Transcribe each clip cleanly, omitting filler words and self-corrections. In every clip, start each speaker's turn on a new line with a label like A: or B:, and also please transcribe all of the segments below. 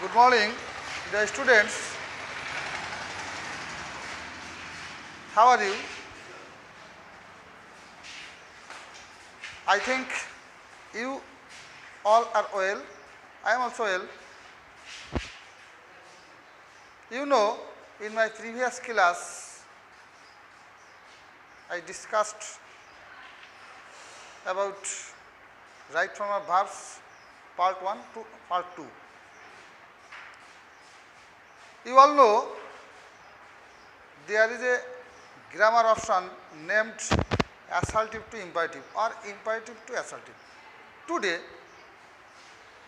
A: Good morning, dear students. How are you? I think you all are well. I am also well. You know, in my previous class, I discussed about right from our verbs part 1 to part 2. You all know there is a grammar option named assertive to imperative or imperative to assertive. Today,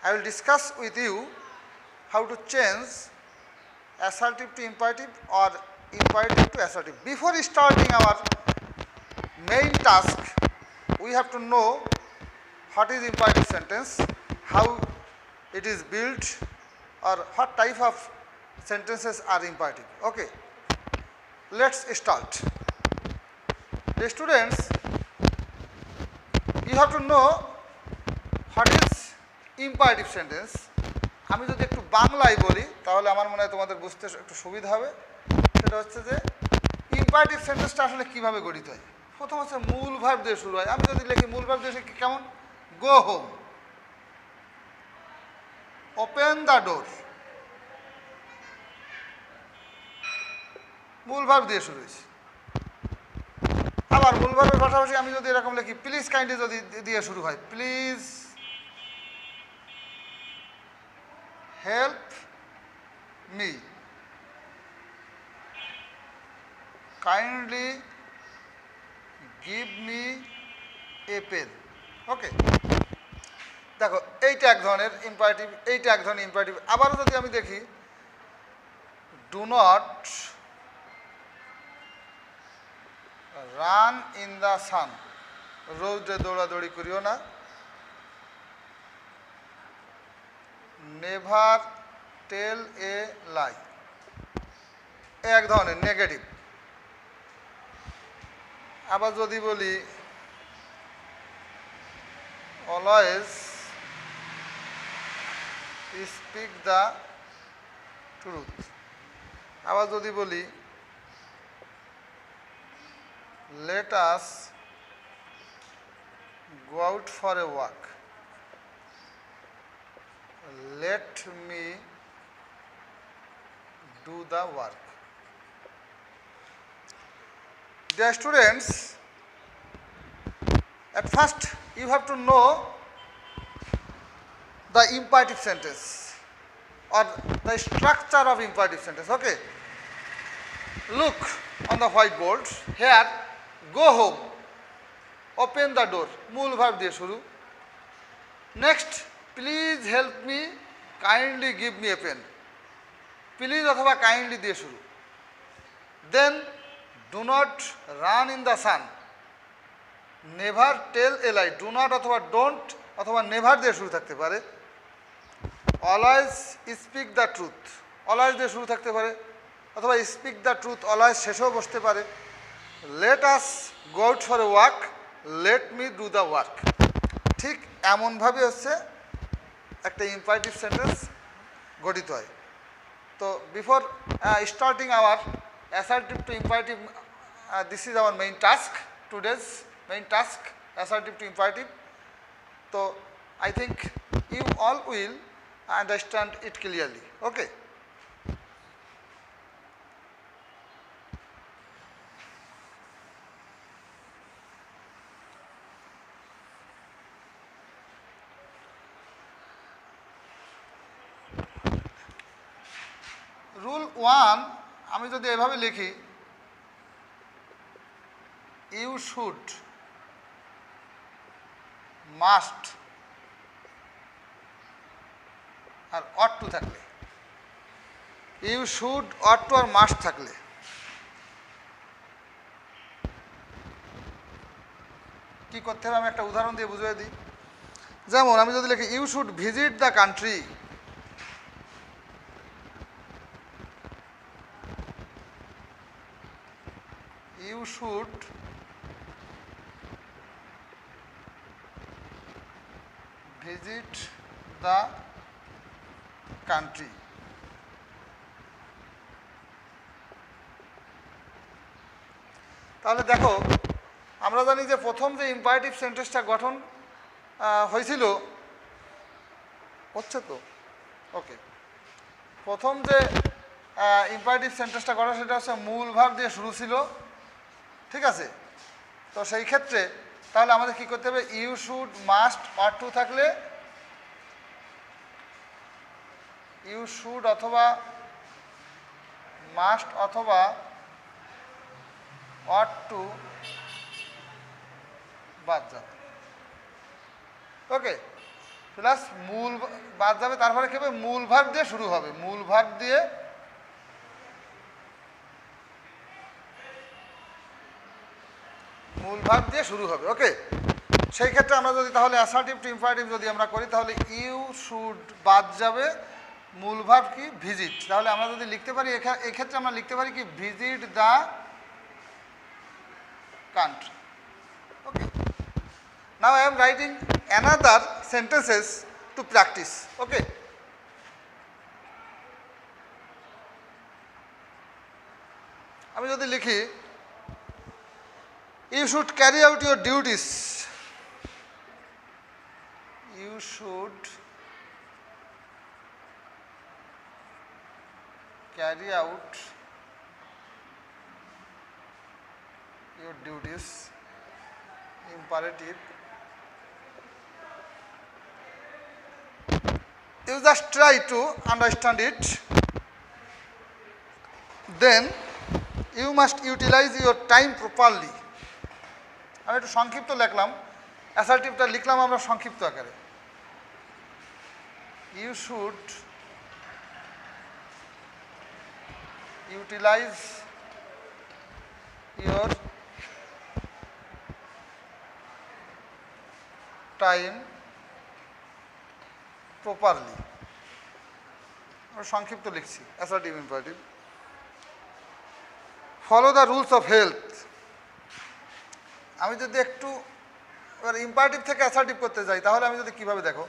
A: I will discuss with you how to change assertive to imperative or imperative to assertive. Before starting our main task, we have to know what is imperative sentence, how it is built, or what type of sentences are imperative. Okay, let's start. The students, you have to know what is imperative sentence. আমি যদি একটু বাংলায় বলি তাহলে আমার মনে হয় তোমাদের বুঝতে একটু সুবিধা হবে। সেটা হচ্ছে যে ইম্পারেটিভ সেন্টেন্সটা আসলে কিভাবে গঠিত হয়। প্রথম হচ্ছে মূল ভার্ব দিয়ে শুরু হয়। আমি যদি লিখি মূল ভার্ব দিয়ে কেমন, go home, open the door, মূল ভার্ব দিয়ে শুরু হয়েছে। আবার মূল ভার্বের পাশাপাশি আমি যদি এরকম লিখি প্লিজ কাইন্ডলি যদি দিয়ে শুরু হয়, please help me, kindly give me a pen. Okay, দেখো এইটা এক ধরনের ইম্পারেটিভ, এইটা এক ধরনের ইম্পারেটিভ। আবারও যদি আমি দেখি do not run in the sun, রৌদ্রে দৌড়াদৌড়ি করিও না। নেভার টেল এ লাই, এক ধরনের নেগেটিভ। আবার যদি বলি অলওয়েজ স্পিক দ্য ট্রুথ, আবার যদি বলি late us go out for a walk, let me do the work. Dear students, at first you have to know the imperative sentence or the structure of imperative sentence. Okay, look on the whiteboard here. Go home, open the door, মূল verb দিয়ে শুরু। Next, please help me, kindly give me a pen, please অথবা kindly দিয়ে শুরু। Then do not run in the sun, never tell a lie, do not অথবা don't অথবা never দিয়ে শুরু থাকতে পারে। Always speak the truth, always দিয়ে শুরু থাকতে পারে, অথবা স্পিক দ্য ট্রুথ অলওয়েজ শেষেও বসতে পারে। Let us go out for a walk, let me do the work. ঠিক এমনভাবে হচ্ছে একটা ইম্পারেটিভ সেন্টেন্স গঠিত হয়। তো before starting our assertive to imperative, this is our main task, today's main task, assertive to imperative. তো I think you all will understand it clearly. Okay, rule 1 আমি যদি এভাবে লিখি, ইউ শুড, মাস্ট আর ought to থাকলে, you should, ought to আর must থাকলে কি করতে হবে আমি একটা উদাহরণ দিয়ে বুঝিয়ে দিই। যেমন আমি যদি লিখি you should visit the country, you should visit the country. তাহলে দেখো আমরা জানি যে প্রথম যে ইম্পারেটিভ সেন্টেন্সটা গঠন হয়েছিল, হচ্ছে তো ওকে, প্রথম যে ইম্পারেটিভ সেন্টেন্সটা গঠন সেটা হচ্ছে মূল ভার্ব দিয়ে শুরু ছিল, ঠিক আছে। তো সেই ক্ষেত্রে তাহলে আমাদের কী করতে হবে, you should must or to থাকলে ইউ শুড অথবা মাস্ট অথবা অর টু বাদ যাবে, ওকে, প্লাস মূল বাদ যাবে, তারপরে কী হবে, মূল ভার্ব দিয়ে শুরু হবে, মূল ভার্ব দিয়ে শুরু হবে, ওকে। সেই ক্ষেত্রে আমরা যদি তাহলে অ্যাসার্টিভ টু ইম্পারেটিভ যদি আমরা করি তাহলে ইউ শুড বাদ যাবে, মূল ভার্ব কি, ভিজিট। তাহলে আমরা যদি লিখতে পারি এক্ষেত্রে আমরা লিখতে পারি কি, visit the country, okay. Now I am writing another sentences to practise, okay. আমি যদি লিখি you should carry out your duties, you should carry out your duties, imperative, you just try to understand it, then you must utilize your time properly. আমি একটু সংক্ষিপ্ত লিখলাম, অ্যাসার্টিভটা লিখলাম আমরা সংক্ষিপ্ত আকারে, you should utilise your time properly, আমরা সংক্ষিপ্ত লিখছি assertive imperative. Follow the rules of health, আমি যদি একটু এবার ইম্পারেটিভ থেকে অ্যাসার্টিভ করতে যাই তাহলে আমি যদি কীভাবে, দেখো,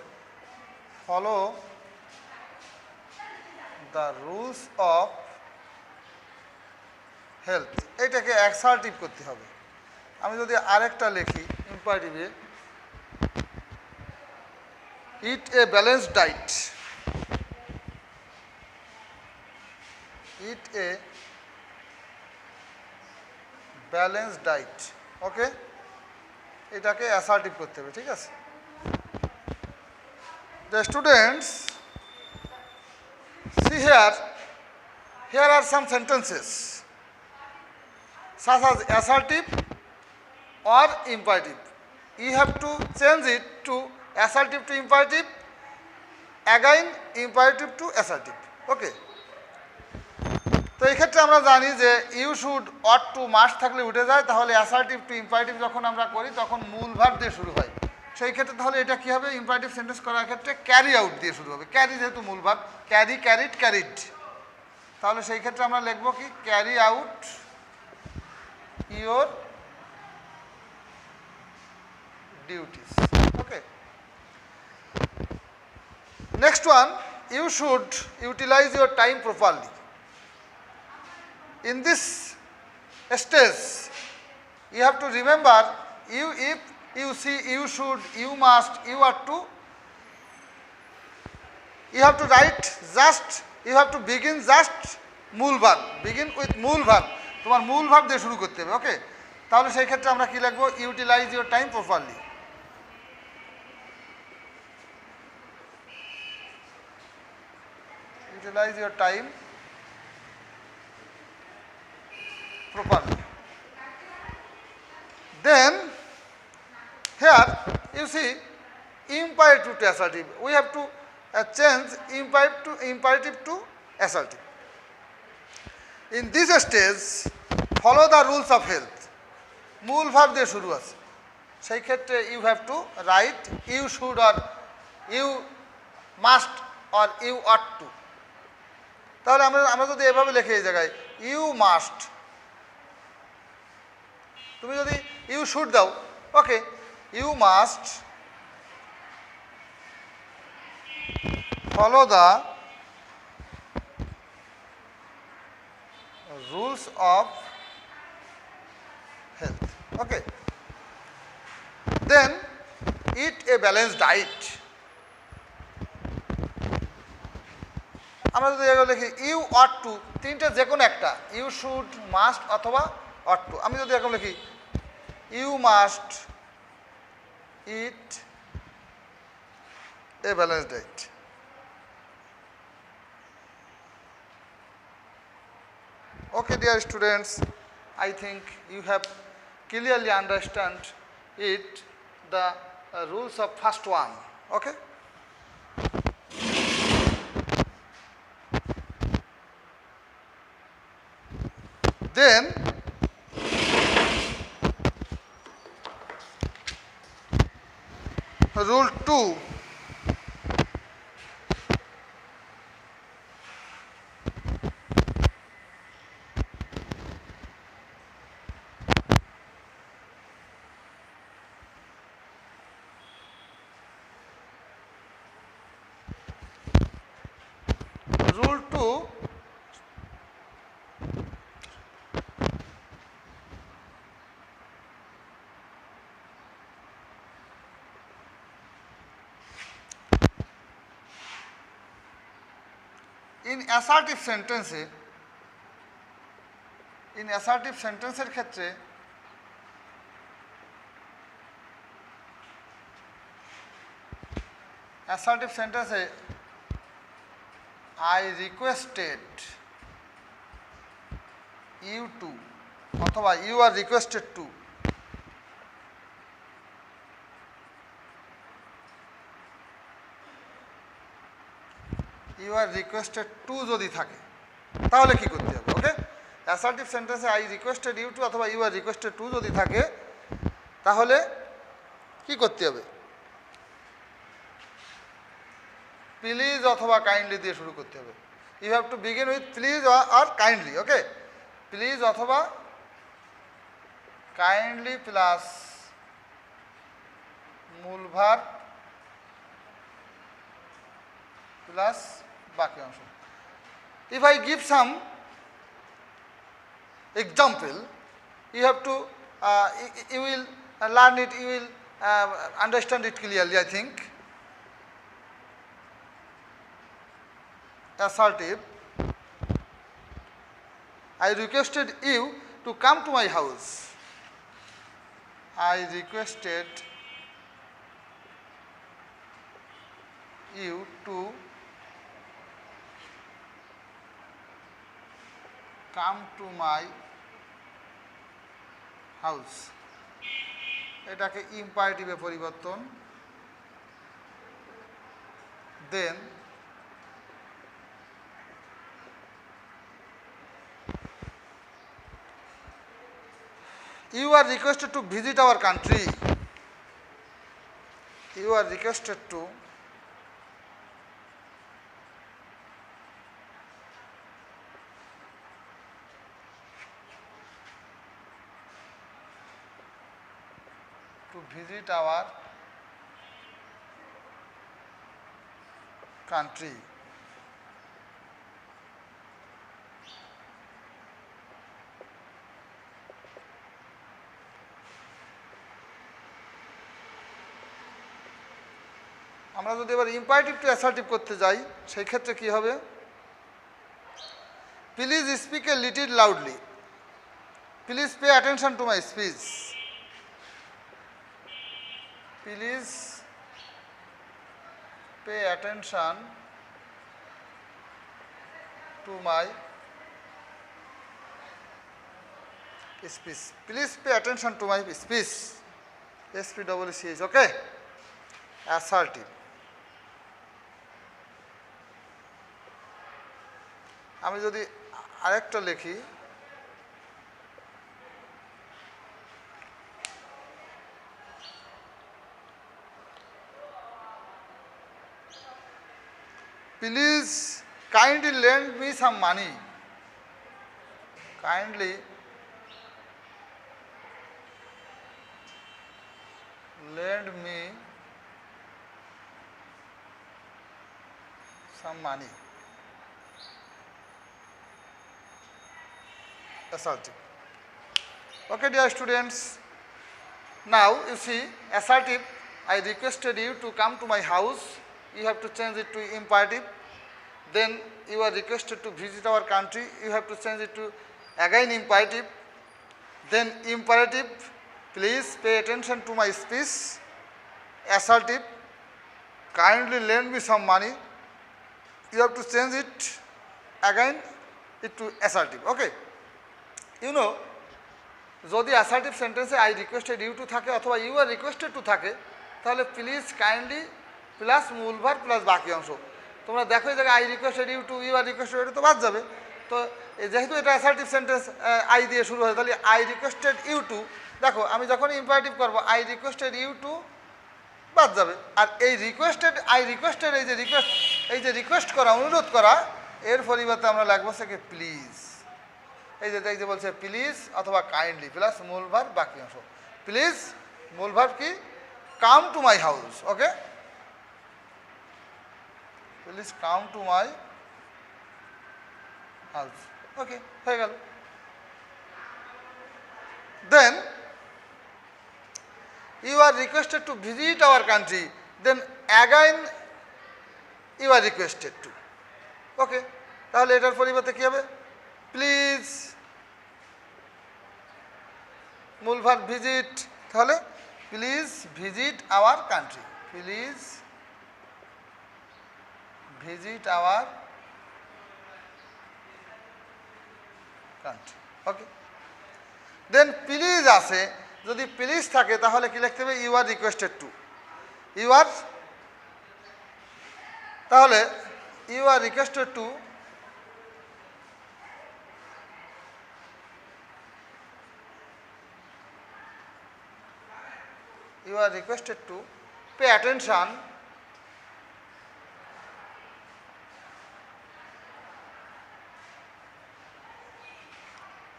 A: follow the rules of health, এইটাকে অ্যাসার্টিভ করতে হবে। আমি যদি আরেকটা লিখি ইম্পারেটিভে, eat a balanced diet, eat a balanced diet, okay, এটাকে অ্যাসার্টিভ করতে হবে, ঠিক আছে। The students see here are some sentences such as assertive or imperative. You have to change it to assertive to imperative, again imperative to assertive, okay. তো এই ক্ষেত্রে আমরা জানি যে you should ought to must থাকলে উঠে যায়, তাহলে অ্যাসার্টিভ টু ইম্পারেটিভ যখন আমরা করি তখন মূল ভার্ব দিয়ে শুরু হয়। সেই ক্ষেত্রে তাহলে এটা কী হবে, ইম্পারেটিভ সেন্টেন্স করার ক্ষেত্রে ক্যারি আউট দিয়ে শুরু হবে, ক্যারি যেহেতু মূল ভার্ব, ক্যারি, ক্যারিড, ক্যারিড, তাহলে সেই ক্ষেত্রে আমরা লিখব কি, carry out your duties, okay. Next one, you should utilise your time properly. In this stage, you have to remember you, if, you see, you should, you must, you are to, you have to write just, you have to begin just মূল verb, begin with মূল verb, তোমার মূল verb দিয়ে শুরু করতে হবে, ওকে। তাহলে সেই ক্ষেত্রে আমরা কি লিখবো, utilise your time properly, utilise your time properly. Then here you see imperative to assertive, we have to change imperative to assertive. In this stage follow the rules of health, মূল ভার্ব দিয়ে শুরু আছে, সেই ক্ষেত্রে you have to write you should or you must or you ought to। তাহলে আমরা যদি এভাবে লিখে এই জায়গায় you must, তুমি যদি ইউ শুড দাও, okay, you must follow the rules of Okay. Then eat a balanced diet. আমরা যদি এগুলো লিখি ইউ অট টু, তিনটে যে কোনো একটা, ইউ শুড, মাস্ট অথবা অট টু। আমি যদি এখন লিখি you must eat a balanced diet. Okay, dear students, I think you have clearly understand it, the rules of first one. Okay. Then rule 2. Rule 2, in assertive sentence, in assertive সেন্টেন্সের ক্ষেত্রে assertive সেন্টেন্সে I requested you to অথবা you are requested to, you are requested to যদি থাকে তাহলে কি করতে হবে? ওকে, অ্যাসার্টিভ সেন্টেন্সে আই রিকোয়েস্টেড ইউ টু অথবা ইউ আর রিকোয়েস্টেড টু যদি থাকে তাহলে কি করতে হবে? প্লিজ অথবা কাইন্ডলি দিয়ে শুরু করতে হবে। You have to begin with please or kindly. Okay, please অথবা কাইন্ডলি প্লাস মূল ভার্ব প্লাস বাকি অংশ। If I give some example, you have to, you will learn it, you will understand it clearly, I think. Assertive, I requested you to come to my house. I requested you to come to my house. এটাকে ইম্পারেটিভে পরিবর্তন। দেন you are requested to visit our country. You are requested to visit our country. আমরা যদি এবার imperative two assertive করতে যাই সেই ক্ষেত্রে কি হবে? Please speak a little loudly, please pay attention to my speech, please pay attention to my speech, please pay attention to my speech, SPCH। Okay, assertive. আমি যদি আরেকটা লিখি, please kindly lend me some money, kindly lend me some money. Assertive. Okay, dear students, Now you see assertive, I requested you to come to my house, you have to change it to imperative. Then you are requested to visit our country, you have to change it to again imperative. Then imperative, please pay attention to my speech. Assertive, kindly lend me some money, you have to change it again it to assertive. Okay, you know, যদি assertive সেন্টেন্সে I requested you to থাকে অথবা you are requested to থাকে, তাহলে please kindly plus মূল verb plus বাকি অংশ। তোমরা দেখো এই জায়গায় I requested you to, you are requested, এটা তো বাদ যাবে। তো যেহেতু এটা অ্যাসার্টিভ সেন্টেন্স আই দিয়ে শুরু হয়, তাহলে আই রিকোয়েস্টেড ইউ টু, দেখো আমি যখনই ইম্পারেটিভ করবো আই রিকোয়েস্টেড ইউ টু বাদ যাবে। আর এই রিকোয়েস্টেড আই রিকোয়েস্টেড এই যে রিকোয়েস্ট করা, অনুরোধ করা, এর পরিবর্তে আমরা লাগবো সেকে প্লিজ। এই যে বলছে প্লিজ অথবা কাইন্ডলি প্লাস মূল ভার্ব বাকি অংশ। প্লিজ মূল ভার্ব কি, come to my house. Okay, please come to my house. Okay, হয়ে গেল। দেন you are requested to visit our country, then again you are requested to. ওকে, তাহলে এটার পরিবর্তে কী হবে, প্লিজ মূল ভার্ব ভিজিট, তাহলে please visit our country, please visit our country. Okay, then please আসে, যদি প্লিজ থাকে তাহলে কি লিখতে হবে, you are requested to. You are, তাহলে you are requested to, you are requested to pay attention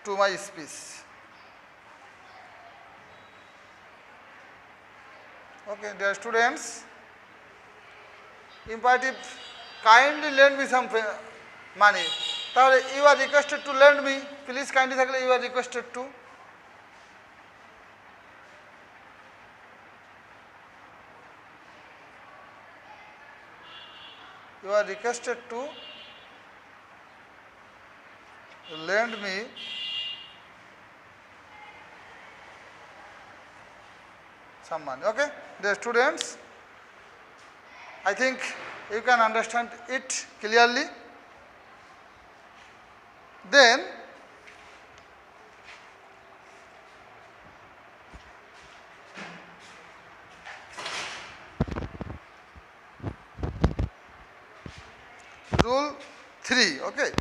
A: to my speech. Okay, dear students, imperative, kindly lend me some money, তাহলে you are requested to lend me, please kindly থাকলে you are requested to। You are requested to lend me some money. Okay, dear students, I think you can understand it clearly. Then rule 3, okay.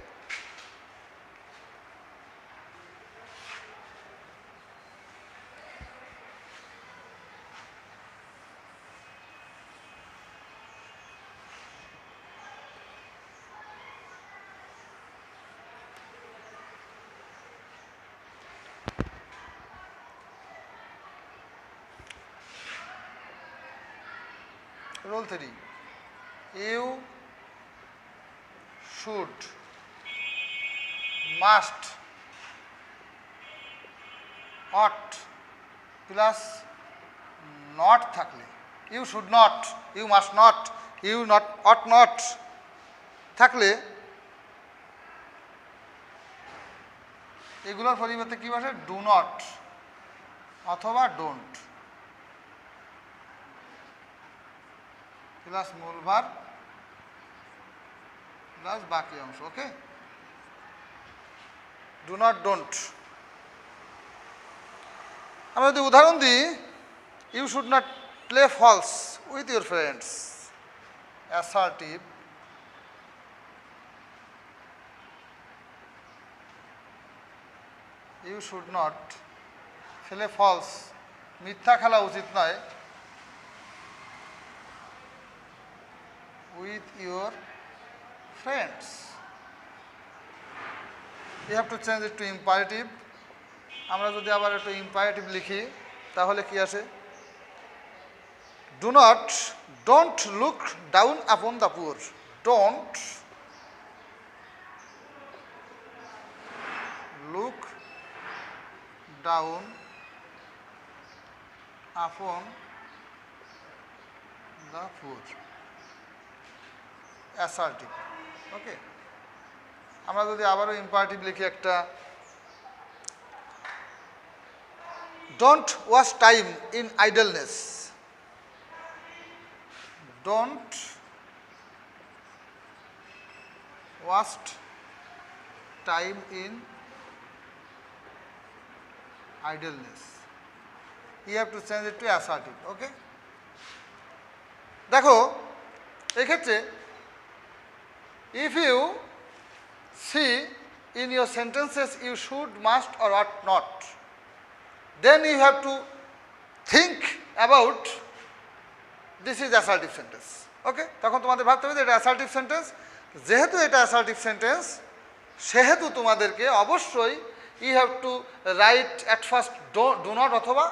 A: Rule 3, you should, must, ought plus not থাকলে, you should not, you must not, you not ought not থাকলে এগুলোর পরিবর্তে কী বসে, do not অথবা don't plus মূল verb plus বাকি অংশ। Okay, do not don't. আমরা যদি উদাহরণ দিই, you should not play false with your friends, assertive, you should not play false, মিথ্যা খেলা উচিত নয়, with your friends. You have to change it to imperative. আমরা যদি আবার একটু imperative লিখি তাহলে কি আসে, do not, don't look down upon the poor, don't look down upon the poor, assertive. ওকে, আমরা যদি আবারও ইম্পারেটিভ লিখি একটা, don't waste time in idleness, don't waste time in idleness. You have to change it to assertive. Okay, দেখো এই ক্ষেত্রে if you see in your sentences you should, must or ought not, then you have to think about this is assertive sentence. ওকে, তখন তোমাদের ভাবতে হবে যে এটা assertive sentence. যেহেতু এটা অ্যাসার্টিভ সেন্টেন্স সেহেতু তোমাদেরকে অবশ্যই you have to write at first do not অথবা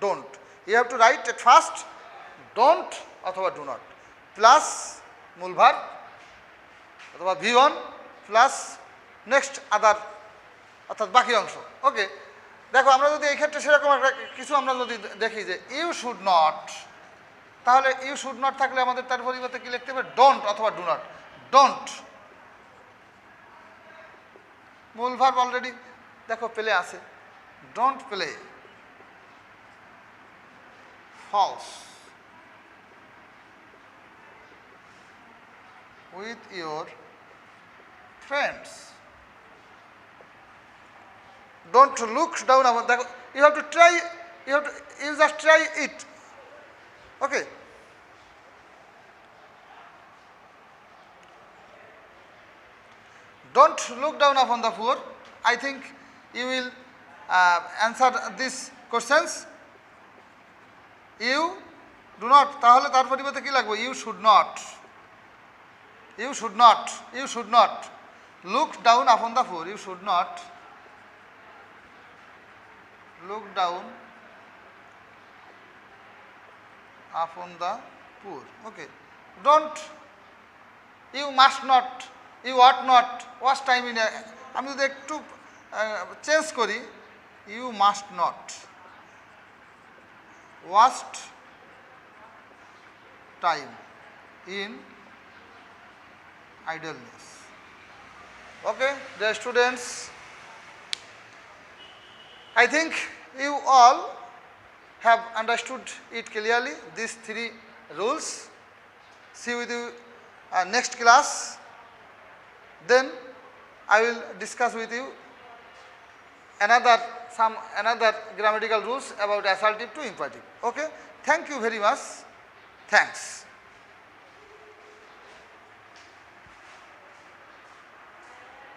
A: don't. You have to write at first don't অথবা do not প্লাস মূল ভার্ব অথবা V1 প্লাস নেক্সট আদার অর্থাৎ বাকি অংশ। ওকে, দেখো আমরা যদি এই ক্ষেত্রে সেরকম একটা কিছু আমরা যদি দেখি যে ইউ শুড নট, তাহলে ইউ শুড নট থাকলে আমাদের তার পরিবর্তে কি লিখতে হবে? ডোন্ট অথবা ডু নট। ডোন্ট মূল ভার্ব অলরেডি দেখো প্লে আছে, don't play false with your friends. Don't look down upon, you have to try, you just try it. Okay, don't look down upon the poor. I think you will answer these questions. You do not, তাহলে তার পরিবর্তে কি লাগবে? You should not. You should not, you should not look down upon the poor. You should not look down upon the poor. Okay, don't, you must not, you ought not waste time in a, আমি যদি একটু change করি, you must not waste time in idleness. Okay, dear students, I think you all have understood it clearly, these three rules. See with you next class, then I will discuss with you another grammatical rules about assertive to imperative. Okay, thank you very much. Thanks.